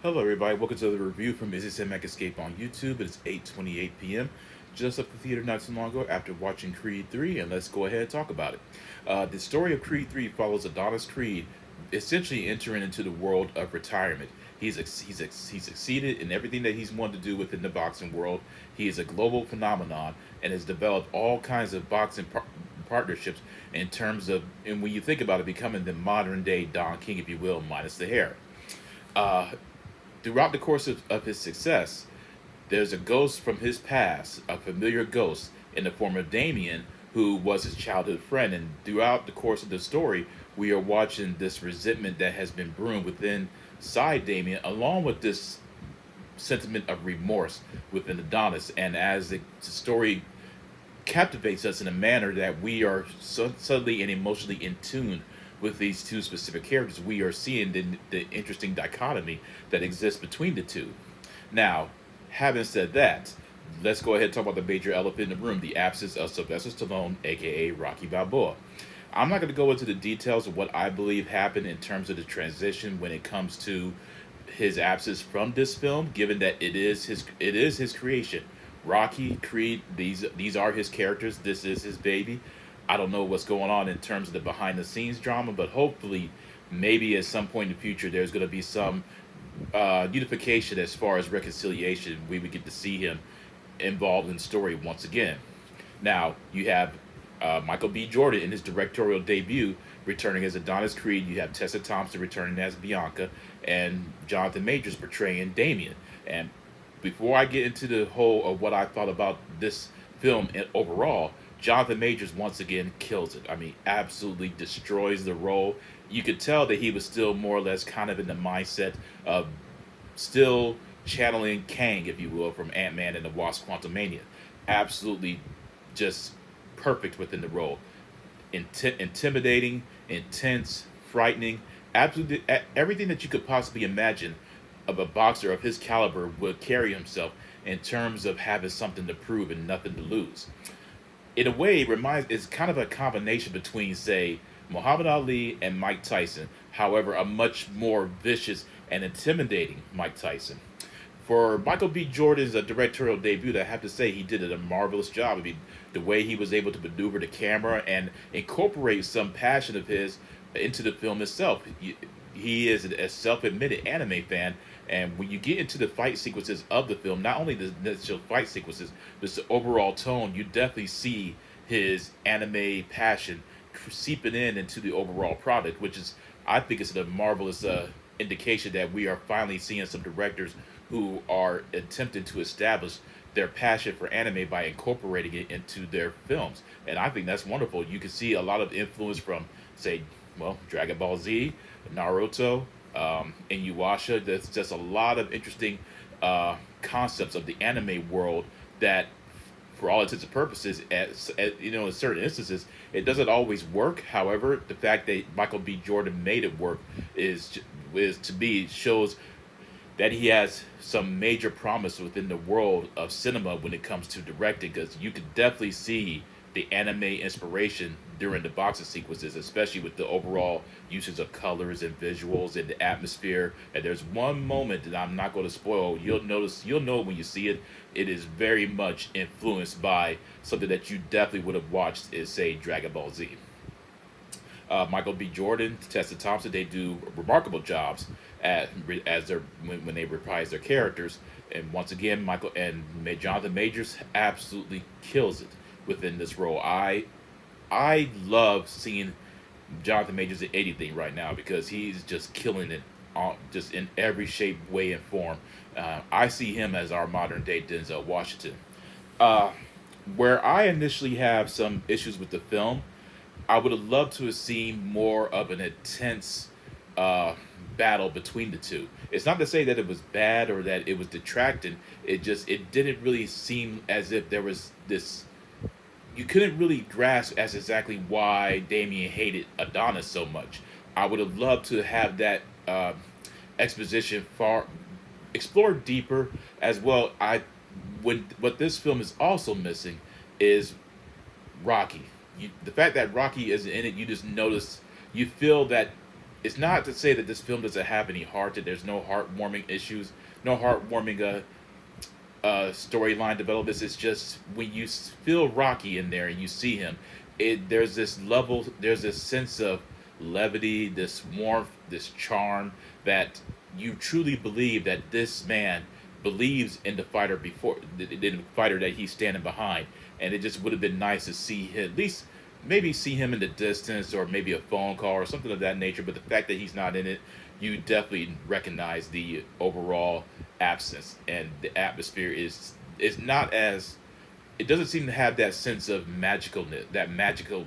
Hello, everybody. Welcome to the review from Is This Cinematic Escape on YouTube. It's 8:28 p.m. Just left the theater not too long ago after watching Creed 3, and let's go ahead and talk about it. The story of Creed 3 follows Adonis Creed essentially entering into the world of retirement. He's succeeded in everything that he's wanted to do within the boxing world. He is a global phenomenon and has developed all kinds of partnerships in terms of, and when you think about it, becoming the modern day Don King, if you will, minus the hair. Uh, Throughout the course of his success, there's a ghost from his past, a familiar ghost in the form of Damien, who was his childhood friend. And throughout the course of the story, we are watching this resentment that has been brewing within side Damien, along with this sentiment of remorse within Adonis. And as the story captivates us in a manner that we are subtly and emotionally in tune with these two specific characters, we are seeing the interesting dichotomy that exists between the two. Now, having said that, let's go ahead and talk about the major elephant in the room, the absence of Sylvester Stallone, aka Rocky Balboa. I'm not going to go into the details of what I believe happened in terms of the transition when it comes to his absence from this film, given that it is his creation. Rocky, Creed, these are his characters. This is his baby. I don't know what's going on in terms of the behind the scenes drama, but hopefully, maybe at some point in the future, there's going to be some unification as far as reconciliation. We would get to see him involved in story once again. Now you have Michael B. Jordan in his directorial debut returning as Adonis Creed. You have Tessa Thompson returning as Bianca, and Jonathan Majors portraying Damien. And before I get into the whole of what I thought about this film overall, Jonathan Majors once again kills it. I mean, absolutely destroys the role. You could tell that he was still more or less kind of in the mindset of still channeling Kang, if you will, from Ant-Man and the Wasp: Quantumania. Absolutely just perfect within the role. Intimidating, intense, frightening, absolutely everything that you could possibly imagine of a boxer of his caliber would carry himself in terms of having something to prove and nothing to lose. In a way, it reminds it's kind of a combination between, say, Muhammad Ali and Mike Tyson. However, a much more vicious and intimidating Mike Tyson. For Michael B. Jordan's directorial debut, I have to say he did a marvelous job. I mean, the way he was able to maneuver the camera and incorporate some passion of his into the film itself. He is a self-admitted anime fan, and when you get into the fight sequences of the film, not only the initial fight sequences, but the overall tone, you definitely see his anime passion seeping in into the overall product, which is, I think, is a marvelous indication that we are finally seeing some directors who are attempting to establish their passion for anime by incorporating it into their films. And I think that's wonderful. You can see a lot of influence from, say, well, Dragon Ball Z, Naruto, Inuyasha. There's just a lot of interesting concepts of the anime world that, for all intents and purposes, in certain instances, it doesn't always work. However, the fact that Michael B. Jordan made it work is to me shows that he has some major promise within the world of cinema when it comes to directing, because you could definitely see the anime inspiration during the boxing sequences, especially with the overall usage of colors and visuals and the atmosphere. And there's one moment that I'm not going to spoil. You'll know when you see it. It is very much influenced by something that you definitely would have watched, is, say, Dragon Ball Z. Michael B. Jordan, Tessa Thompson, they do remarkable jobs as when they reprise their characters. And once again, Jonathan Majors absolutely kills it within this role. I love seeing Jonathan Majors in anything right now because he's just killing it, just in every shape, way, and form. I see him as our modern day Denzel Washington. Uh, where I initially have some issues with the film, I would have loved to have seen more of an intense uh, battle between the two. It's not to say that it was bad or that it was detracting. It didn't really seem as if there was this. You couldn't really grasp as exactly why Damien hated Adonis so much. I would have loved to have that exposition far explored deeper as well. When what this film is also missing is Rocky. The fact that Rocky is in it, you just notice, you feel that it's not to say that this film doesn't have any heart, that there's no heartwarming issues, no heartwarming storyline developments. It's just when you feel Rocky in there and you see him, there's this level, there's this sense of levity, this warmth, this charm that you truly believe that this man believes in the fighter before the fighter that he's standing behind, and it just would have been nice to see him, at least maybe see him in the distance or maybe a phone call or something of that nature. But the fact that he's not in it, you definitely recognize the overall absence, and the atmosphere is not as, it doesn't seem to have that sense of magicalness, that magical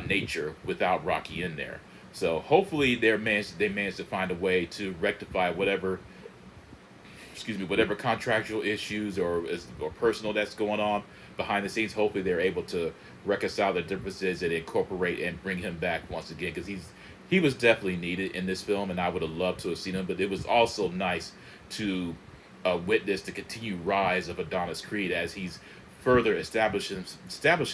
nature without Rocky in there. So hopefully they managed to find a way to rectify whatever, excuse me, whatever contractual issues or personal that's going on behind the scenes. Hopefully they're able to reconcile the differences and incorporate and bring him back once again, because he was definitely needed in this film, and I would have loved to have seen him. But it was also nice to witness the continued rise of Adonis Creed as he's further establishing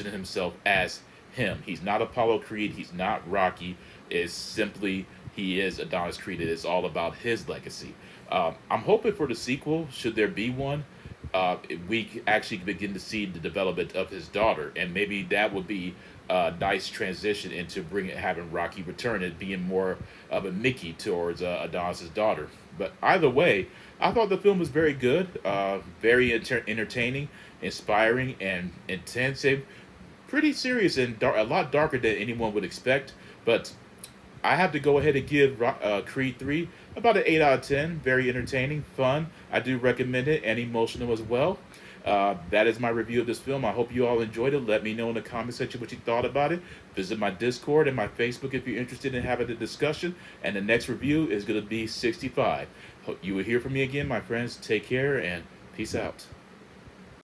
himself as him. He's not Apollo Creed. He's not Rocky. It's simply he is Adonis Creed. It is all about his legacy. I'm hoping for the sequel, should there be one, we actually begin to see the development of his daughter, and maybe that would be a nice transition into having Rocky return and being more of a Mickey towards Adonis's daughter. But either way, I thought the film was very good, very entertaining, inspiring, and intensive. Pretty serious and a lot darker than anyone would expect. But I have to go ahead and give Creed 3 about an 8 out of 10. Very entertaining, fun. I do recommend it, and emotional as well. That is my review of this film. I hope you all enjoyed it. Let me know in the comment section what you thought about it. Visit my Discord and my Facebook if you're interested in having a discussion. And the next review is going to be 65. Hope you will hear from me again, my friends. Take care and peace out.